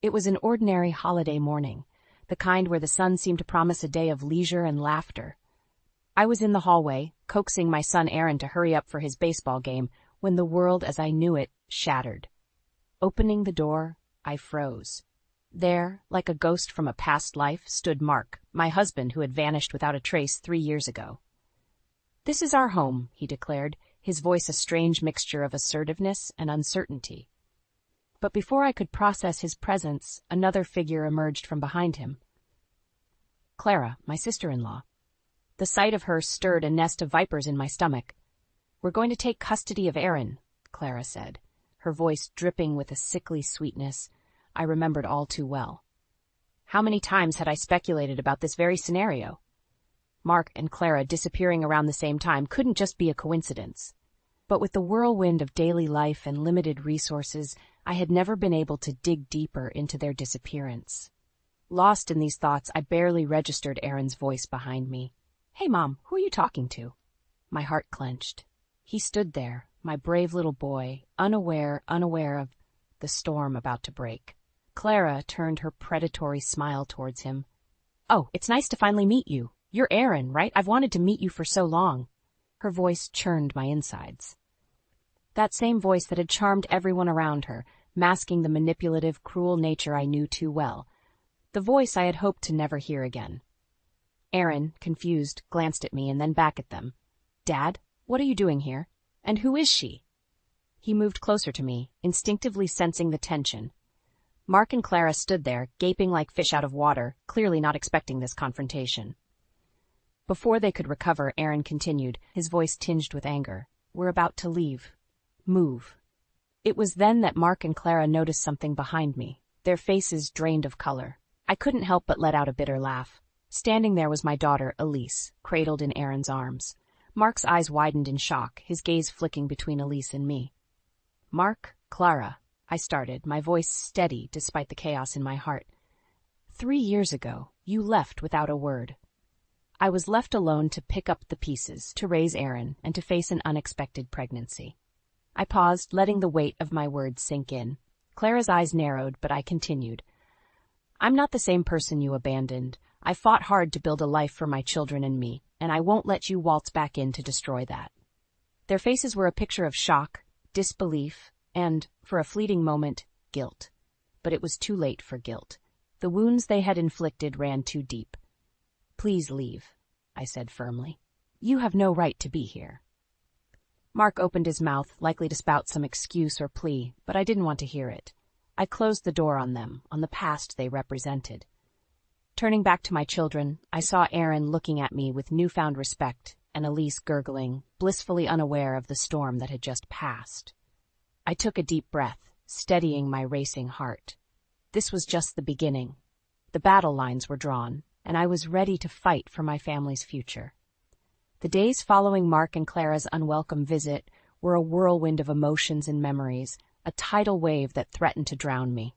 It was an ordinary holiday morning, the kind where the sun seemed to promise a day of leisure and laughter. I was in the hallway, coaxing my son Aaron to hurry up for his baseball game, when the world as I knew it shattered. Opening the door, I froze. There, like a ghost from a past life, stood Mark, my husband who had vanished without a trace 3 years ago. "This is our home," he declared, his voice a strange mixture of assertiveness and uncertainty. But before I could process his presence, another figure emerged from behind him. Clara, my sister-in-law. The sight of her stirred a nest of vipers in my stomach. "We're going to take custody of Aaron," Clara said, her voice dripping with a sickly sweetness I remembered all too well. How many times had I speculated about this very scenario? Mark and Clara disappearing around the same time couldn't just be a coincidence. But with the whirlwind of daily life and limited resources, I had never been able to dig deeper into their disappearance. Lost in these thoughts, I barely registered Aaron's voice behind me. "Hey, Mom, who are you talking to?" My heart clenched. He stood there, my brave little boy, unaware of the storm about to break. Clara turned her predatory smile towards him. "Oh, it's nice to finally meet you. You're Aaron, right? I've wanted to meet you for so long." Her voice churned my insides. That same voice that had charmed everyone around her, masking the manipulative, cruel nature I knew too well. The voice I had hoped to never hear again. Aaron, confused, glanced at me and then back at them. "Dad, what are you doing here? And who is she?" He moved closer to me, instinctively sensing the tension. Mark and Clara stood there, gaping like fish out of water, clearly not expecting this confrontation. Before they could recover, Aaron continued, his voice tinged with anger. "We're about to leave. Move." It was then that Mark and Clara noticed something behind me, their faces drained of color. I couldn't help but let out a bitter laugh. Standing there was my daughter, Elise, cradled in Aaron's arms. Mark's eyes widened in shock, his gaze flicking between Elise and me. "Mark, Clara," I started, my voice steady despite the chaos in my heart. 3 years ago, you left without a word. I was left alone to pick up the pieces, to raise Aaron, and to face an unexpected pregnancy. I paused, letting the weight of my words sink in. Clara's eyes narrowed, but I continued. "I'm not the same person you abandoned. I fought hard to build a life for my children and me, and I won't let you waltz back in to destroy that." Their faces were a picture of shock, disbelief, and, for a fleeting moment, guilt. But it was too late for guilt. The wounds they had inflicted ran too deep. "Please leave," I said firmly. "You have no right to be here." Mark opened his mouth, likely to spout some excuse or plea, but I didn't want to hear it. I closed the door on them, on the past they represented. Turning back to my children, I saw Aaron looking at me with newfound respect and Elise gurgling, blissfully unaware of the storm that had just passed. I took a deep breath, steadying my racing heart. This was just the beginning. The battle lines were drawn, and I was ready to fight for my family's future. The days following Mark and Clara's unwelcome visit were a whirlwind of emotions and memories, a tidal wave that threatened to drown me.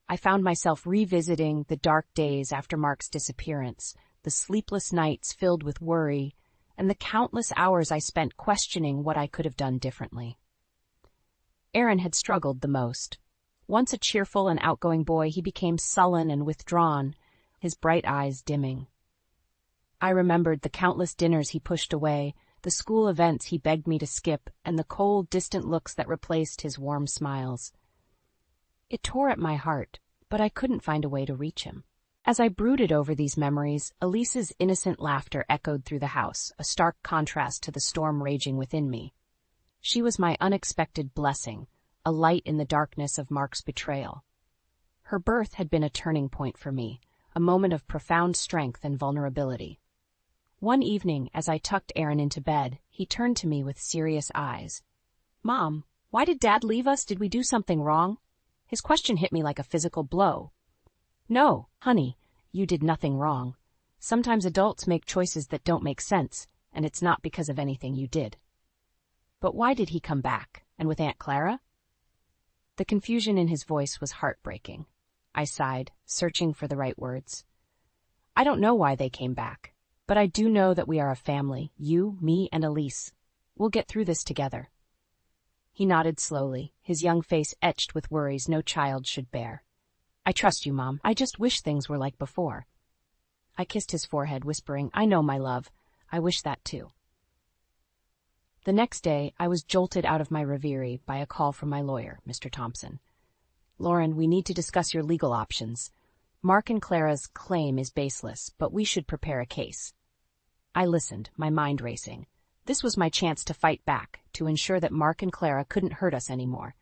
I found myself revisiting the dark days after Mark's disappearance, the sleepless nights filled with worry, and the countless hours I spent questioning what I could have done differently. Aaron had struggled the most. Once a cheerful and outgoing boy, he became sullen and withdrawn, his bright eyes dimming. I remembered the countless dinners he pushed away, the school events he begged me to skip, and the cold, distant looks that replaced his warm smiles. It tore at my heart, but I couldn't find a way to reach him. As I brooded over these memories, Elise's innocent laughter echoed through the house, a stark contrast to the storm raging within me. She was my unexpected blessing, a light in the darkness of Mark's betrayal. Her birth had been a turning point for me, a moment of profound strength and vulnerability. One evening, as I tucked Aaron into bed, he turned to me with serious eyes. "Mom, why did Dad leave us? Did we do something wrong?" His question hit me like a physical blow. "No, honey, you did nothing wrong. Sometimes adults make choices that don't make sense, and it's not because of anything you did." "But why did he come back? And with Aunt Clara?" The confusion in his voice was heartbreaking. I sighed, searching for the right words. "I don't know why they came back, but I do know that we are a family, you, me, and Elise. We'll get through this together." He nodded slowly, his young face etched with worries no child should bear. I trust you, Mom. I just wish things were like before. I kissed his forehead, whispering, I know, my love. I wish that too. The next day, I was jolted out of my reverie by a call from my lawyer, Mr. Thompson. Lauren, we need to discuss your legal options. Mark and Clara's claim is baseless, but we should prepare a case. I listened, my mind racing. This was my chance to fight back, to ensure that Mark and Clara couldn't hurt us anymore.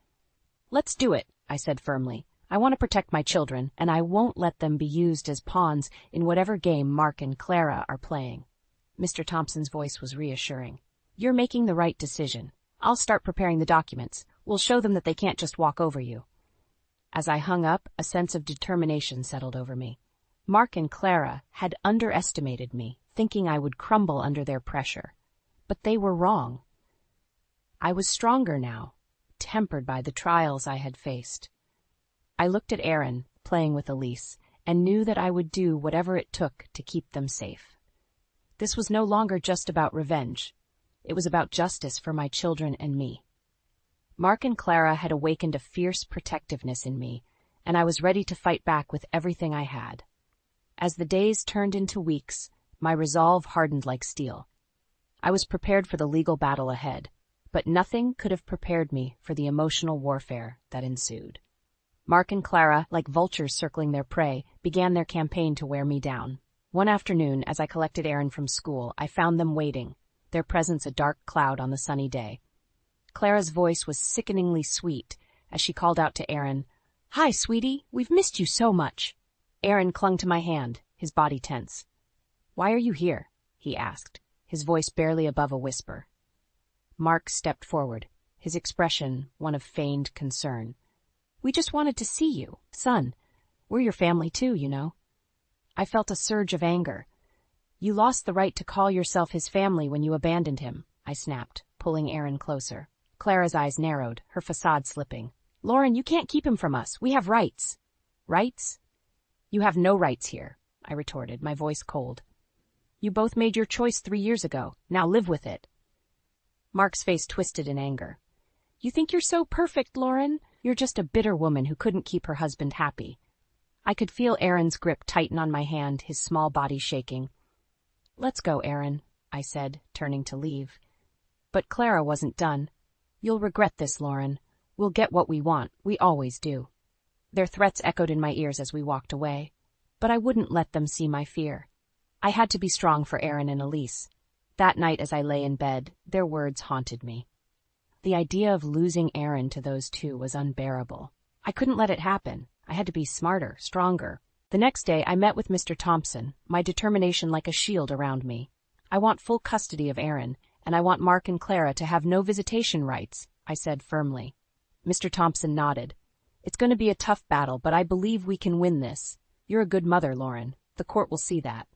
Let's do it, I said firmly. I want to protect my children, and I won't let them be used as pawns in whatever game Mark and Clara are playing. Mr. Thompson's voice was reassuring. You're making the right decision. I'll start preparing the documents. We'll show them that they can't just walk over you. As I hung up, a sense of determination settled over me. Mark and Clara had underestimated me, thinking I would crumble under their pressure. But they were wrong. I was stronger now, tempered by the trials I had faced. I looked at Aaron, playing with Elise, and knew that I would do whatever it took to keep them safe. This was no longer just about revenge. It was about justice for my children and me. Mark and Clara had awakened a fierce protectiveness in me, and I was ready to fight back with everything I had. As the days turned into weeks, my resolve hardened like steel. I was prepared for the legal battle ahead, but nothing could have prepared me for the emotional warfare that ensued. Mark and Clara, like vultures circling their prey, began their campaign to wear me down. One afternoon, as I collected Aaron from school, I found them waiting, their presence a dark cloud on the sunny day. Clara's voice was sickeningly sweet as she called out to Aaron, "Hi, sweetie, we've missed you so much." Aaron clung to my hand, his body tense. "Why are you here?" he asked, his voice barely above a whisper. Mark stepped forward, his expression one of feigned concern. "We just wanted to see you, son. We're your family too, you know." I felt a surge of anger. "You lost the right to call yourself his family when you abandoned him," I snapped, pulling Aaron closer. Clara's eyes narrowed, her facade slipping. "Lauren, you can't keep him from us. We have rights." "Rights? You have no rights here," I retorted, my voice cold. "You both made your choice 3 years ago. Now live with it." Mark's face twisted in anger. "You think you're so perfect, Lauren? You're just a bitter woman who couldn't keep her husband happy." I could feel Aaron's grip tighten on my hand, his small body shaking. "Let's go, Aaron," I said, turning to leave. But Clara wasn't done. "You'll regret this, Lauren. We'll get what we want. We always do." Their threats echoed in my ears as we walked away. But I wouldn't let them see my fear. I had to be strong for Aaron and Elise. That night as I lay in bed, their words haunted me. The idea of losing Aaron to those two was unbearable. I couldn't let it happen. I had to be smarter, stronger. The next day, I met with Mr. Thompson, my determination like a shield around me. "I want full custody of Aaron, and I want Mark and Clara to have no visitation rights," I said firmly. Mr. Thompson nodded. "It's going to be a tough battle, but I believe we can win this. You're a good mother, Lauren. The court will see that."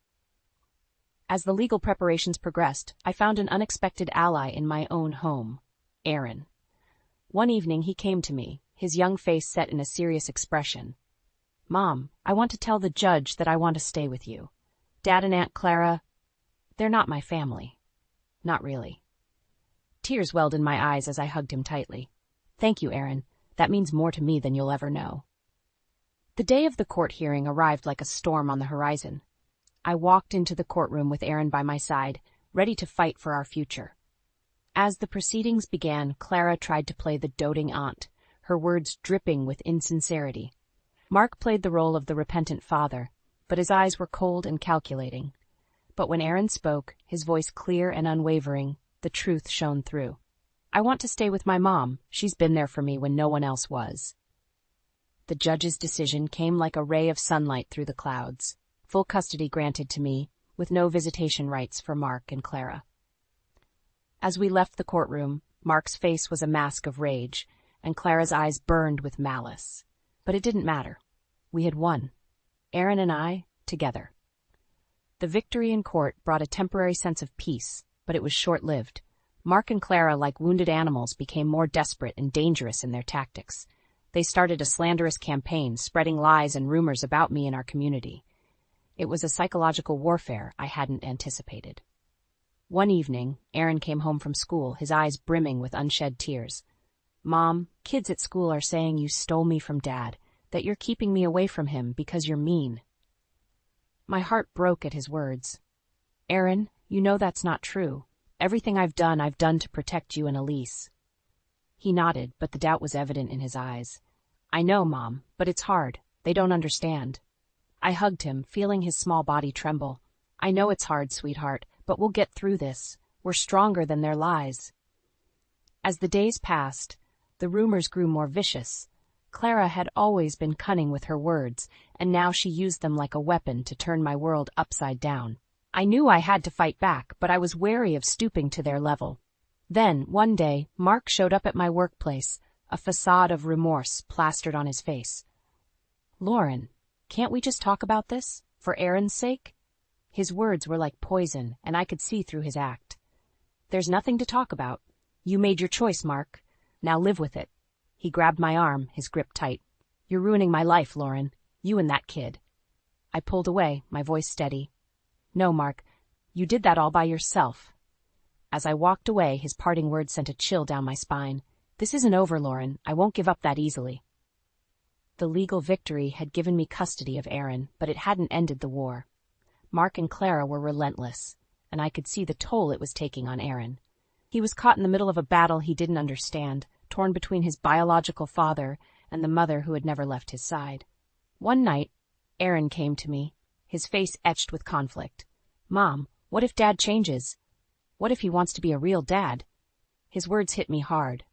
As the legal preparations progressed, I found an unexpected ally in my own home, Aaron. One evening he came to me, his young face set in a serious expression. "Mom, I want to tell the judge that I want to stay with you. Dad and Aunt Clara, they're not my family." Not really. Tears welled in my eyes as I hugged him tightly. "Thank you, Aaron. That means more to me than you'll ever know." The day of the court hearing arrived like a storm on the horizon. I walked into the courtroom with Aaron by my side, ready to fight for our future. As the proceedings began, Clara tried to play the doting aunt, her words dripping with insincerity. Mark played the role of the repentant father, but his eyes were cold and calculating. But when Aaron spoke, his voice clear and unwavering, the truth shone through. "I want to stay with my mom. She's been there for me when no one else was." The judge's decision came like a ray of sunlight through the clouds. Full custody granted to me, with no visitation rights for Mark and Clara. As we left the courtroom, Mark's face was a mask of rage, and Clara's eyes burned with malice. But it didn't matter. We had won. Aaron and I, together. The victory in court brought a temporary sense of peace, but it was short-lived. Mark and Clara, like wounded animals, became more desperate and dangerous in their tactics. They started a slanderous campaign, spreading lies and rumors about me in our community. It was a psychological warfare I hadn't anticipated. One evening, Aaron came home from school, his eyes brimming with unshed tears. "Mom, kids at school are saying you stole me from Dad. that you're keeping me away from him because you're mean." My heart broke at his words. "Aaron, you know that's not true. Everything I've done to protect you and Elise." He nodded, but the doubt was evident in his eyes. "I know, Mom, but it's hard. They don't understand." I hugged him, feeling his small body tremble. "I know it's hard, sweetheart, but we'll get through this. We're stronger than their lies." As the days passed, the rumors grew more vicious. Clara had always been cunning with her words, and now she used them like a weapon to turn my world upside down. I knew I had to fight back, but I was wary of stooping to their level. Then, one day, Mark showed up at my workplace, a facade of remorse plastered on his face. "Lauren, can't we just talk about this, for Aaron's sake?" His words were like poison, and I could see through his act. "There's nothing to talk about. You made your choice, Mark. Now live with it." He grabbed my arm, his grip tight. "You're ruining my life, Lauren. You and that kid." I pulled away, my voice steady. "No, Mark, you did that all by yourself." As I walked away, his parting words sent a chill down my spine. "This isn't over, Lauren. I won't give up that easily." The legal victory had given me custody of Aaron, but it hadn't ended the war. Mark and Clara were relentless, and I could see the toll it was taking on Aaron. He was caught in the middle of a battle he didn't understand, torn between his biological father and the mother who had never left his side. One night, Aaron came to me, his face etched with conflict. "Mom, what if Dad changes? What if he wants to be a real dad?" His words hit me hard.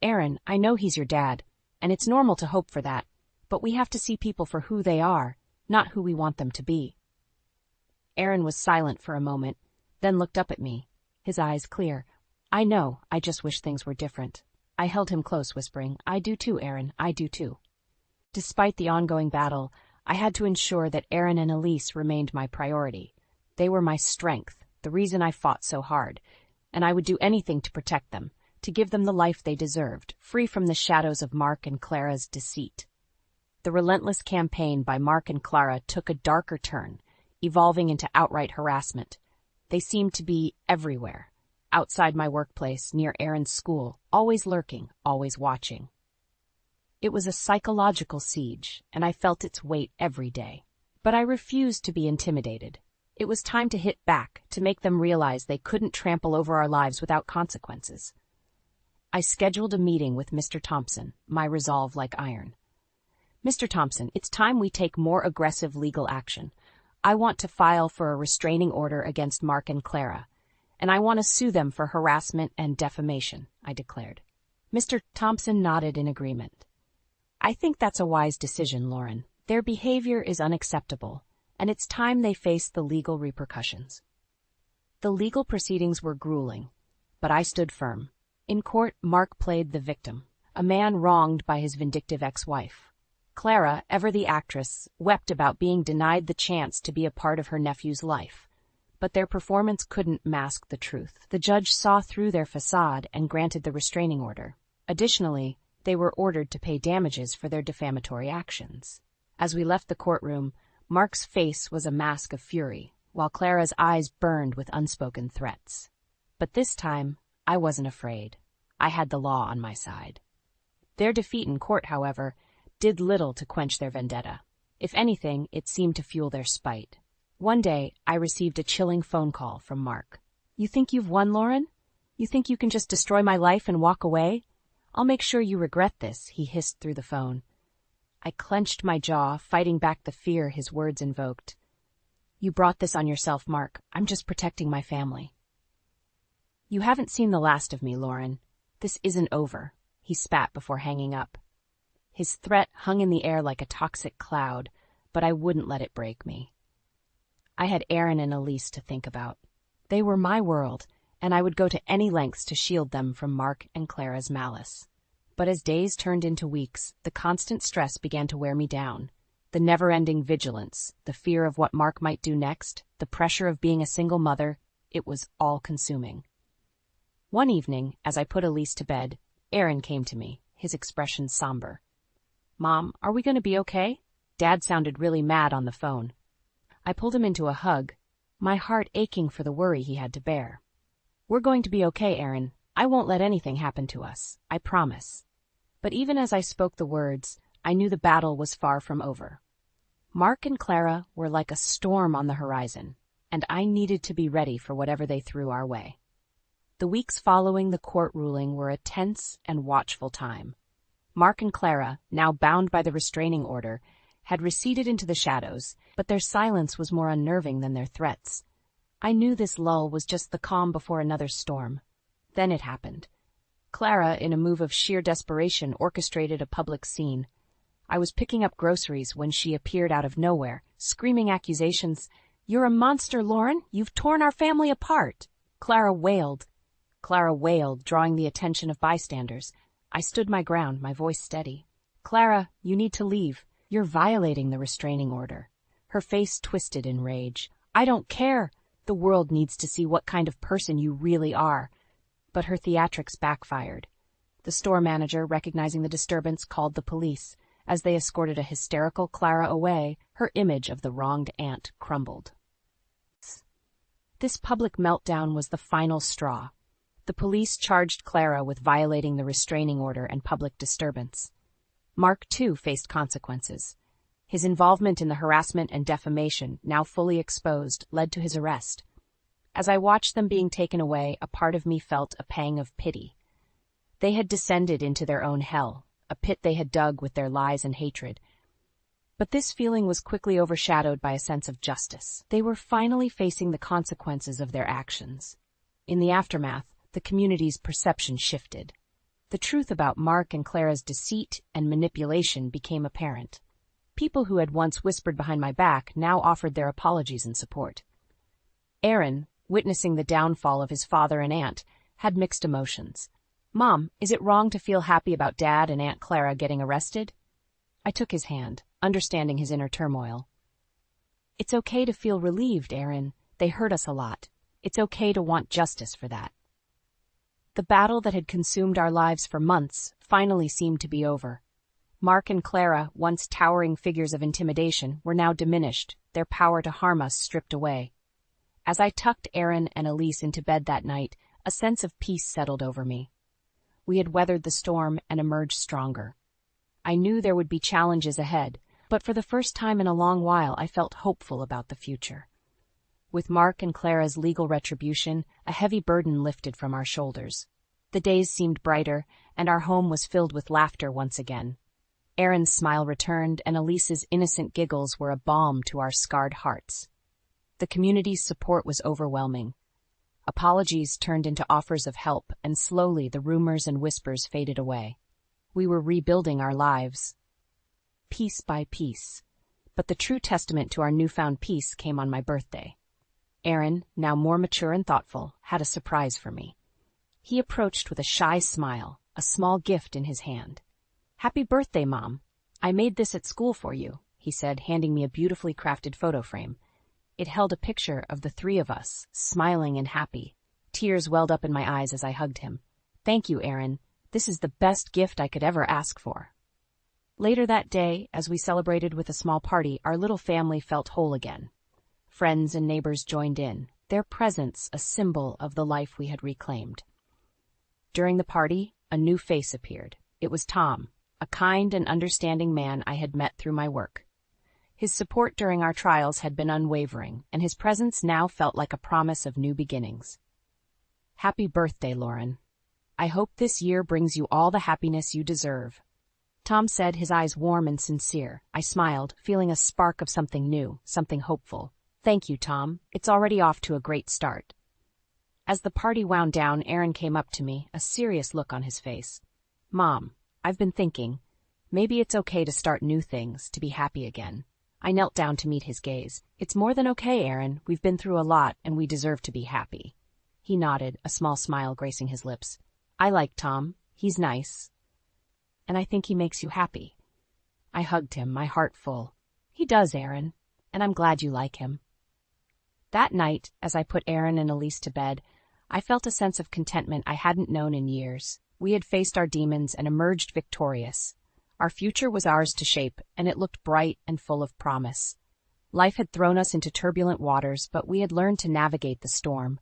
"Aaron, I know he's your dad, and it's normal to hope for that, but we have to see people for who they are, not who we want them to be." Aaron was silent for a moment, then looked up at me, his eyes clear. "I know, I just wish things were different." I held him close, whispering, "I do too, Aaron, I do too." Despite the ongoing battle, I had to ensure that Aaron and Elise remained my priority. They were my strength, the reason I fought so hard, and I would do anything to protect them, to give them the life they deserved, free from the shadows of Mark and Clara's deceit. The relentless campaign by Mark and Clara took a darker turn, evolving into outright harassment. They seemed to be everywhere. Outside my workplace, near Aaron's school, always lurking, always watching. It was a psychological siege, and I felt its weight every day. But I refused to be intimidated. It was time to hit back, to make them realize they couldn't trample over our lives without consequences. I scheduled a meeting with Mr. Thompson, my resolve like iron. "Mr. Thompson, it's time we take more aggressive legal action. I want to file for a restraining order against Mark and Clara, and I want to sue them for harassment and defamation," I declared. Mr. Thompson nodded in agreement. "I think that's a wise decision, Lauren. Their behavior is unacceptable, and it's time they face the legal repercussions." The legal proceedings were grueling, but I stood firm. In court, Mark played the victim, a man wronged by his vindictive ex-wife. Clara, ever the actress, wept about being denied the chance to be a part of her nephew's life. But their performance couldn't mask the truth. The judge saw through their facade and granted the restraining order. Additionally, they were ordered to pay damages for their defamatory actions. As we left the courtroom, Mark's face was a mask of fury, while Clara's eyes burned with unspoken threats. But this time, I wasn't afraid. I had the law on my side. Their defeat in court, however, did little to quench their vendetta. If anything, it seemed to fuel their spite. One day, I received a chilling phone call from Mark. "You think you've won, Lauren? You think you can just destroy my life and walk away? I'll make sure you regret this," he hissed through the phone. I clenched my jaw, fighting back the fear his words invoked. "You brought this on yourself, Mark. I'm just protecting my family." "You haven't seen the last of me, Lauren. This isn't over," he spat before hanging up. His threat hung in the air like a toxic cloud, but I wouldn't let it break me. I had Aaron and Elise to think about. They were my world, and I would go to any lengths to shield them from Mark and Clara's malice. But as days turned into weeks, the constant stress began to wear me down. The never-ending vigilance, the fear of what Mark might do next, the pressure of being a single mother, it was all-consuming. One evening, as I put Elise to bed, Aaron came to me, his expression somber. "Mom, are we going to be okay?" Dad sounded really mad on the phone. I pulled him into a hug, my heart aching for the worry he had to bear. "We're going to be okay, Aaron. I won't let anything happen to us. I promise." But even as I spoke the words, I knew the battle was far from over. Mark and Clara were like a storm on the horizon, and I needed to be ready for whatever they threw our way. The weeks following the court ruling were a tense and watchful time. Mark and Clara, now bound by the restraining order, had receded into the shadows, but their silence was more unnerving than their threats. I knew this lull was just the calm before another storm. Then it happened. Clara, in a move of sheer desperation, orchestrated a public scene. I was picking up groceries when she appeared out of nowhere, screaming accusations. "You're a monster, Lauren! You've torn our family apart!" Clara wailed, drawing the attention of bystanders. I stood my ground, my voice steady. "Clara, you need to leave. You're violating the restraining order." Her face twisted in rage. "I don't care. The world needs to see what kind of person you really are." But her theatrics backfired. The store manager, recognizing the disturbance, called the police. As they escorted a hysterical Clara away, her image of the wronged aunt crumbled. This public meltdown was the final straw. The police charged Clara with violating the restraining order and public disturbance. Mark, too, faced consequences. His involvement in the harassment and defamation, now fully exposed, led to his arrest. As I watched them being taken away, a part of me felt a pang of pity. They had descended into their own hell, a pit they had dug with their lies and hatred. But this feeling was quickly overshadowed by a sense of justice. They were finally facing the consequences of their actions. In the aftermath, the community's perception shifted. The truth about Mark and Clara's deceit and manipulation became apparent. People who had once whispered behind my back now offered their apologies and support. Aaron, witnessing the downfall of his father and aunt, had mixed emotions. "Mom, is it wrong to feel happy about Dad and Aunt Clara getting arrested?" I took his hand, understanding his inner turmoil. "It's okay to feel relieved, Aaron. They hurt us a lot. It's okay to want justice for that." The battle that had consumed our lives for months finally seemed to be over. Mark and Clara, once towering figures of intimidation, were now diminished, their power to harm us stripped away. As I tucked Aaron and Elise into bed that night, a sense of peace settled over me. We had weathered the storm and emerged stronger. I knew there would be challenges ahead, but for the first time in a long while I felt hopeful about the future. With Mark and Clara's legal retribution, a heavy burden lifted from our shoulders. The days seemed brighter, and our home was filled with laughter once again. Aaron's smile returned, and Elise's innocent giggles were a balm to our scarred hearts. The community's support was overwhelming. Apologies turned into offers of help, and slowly the rumors and whispers faded away. We were rebuilding our lives, piece by piece. But the true testament to our newfound peace came on my birthday. Aaron, now more mature and thoughtful, had a surprise for me. He approached with a shy smile, a small gift in his hand. "Happy birthday, Mom. I made this at school for you," he said, handing me a beautifully crafted photo frame. It held a picture of the three of us, smiling and happy. Tears welled up in my eyes as I hugged him. "Thank you, Aaron. This is the best gift I could ever ask for." Later that day, as we celebrated with a small party, our little family felt whole again. Friends and neighbors joined in, their presence a symbol of the life we had reclaimed. During the party, a new face appeared. It was Tom, a kind and understanding man I had met through my work. His support during our trials had been unwavering, and his presence now felt like a promise of new beginnings. "Happy birthday, Lauren. I hope this year brings you all the happiness you deserve," Tom said, his eyes warm and sincere. I smiled, feeling a spark of something new, something hopeful. "Thank you, Tom. It's already off to a great start." As the party wound down, Aaron came up to me, a serious look on his face. "Mom, I've been thinking, maybe it's okay to start new things, to be happy again." I knelt down to meet his gaze. "It's more than okay, Aaron. We've been through a lot, and we deserve to be happy." He nodded, a small smile gracing his lips. "I like Tom. He's nice. And I think he makes you happy." I hugged him, my heart full. "He does, Aaron, and I'm glad you like him." That night, as I put Aaron and Elise to bed, I felt a sense of contentment I hadn't known in years. We had faced our demons and emerged victorious. Our future was ours to shape, and it looked bright and full of promise. Life had thrown us into turbulent waters, but we had learned to navigate the storm.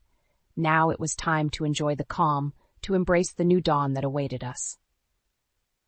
Now it was time to enjoy the calm, to embrace the new dawn that awaited us.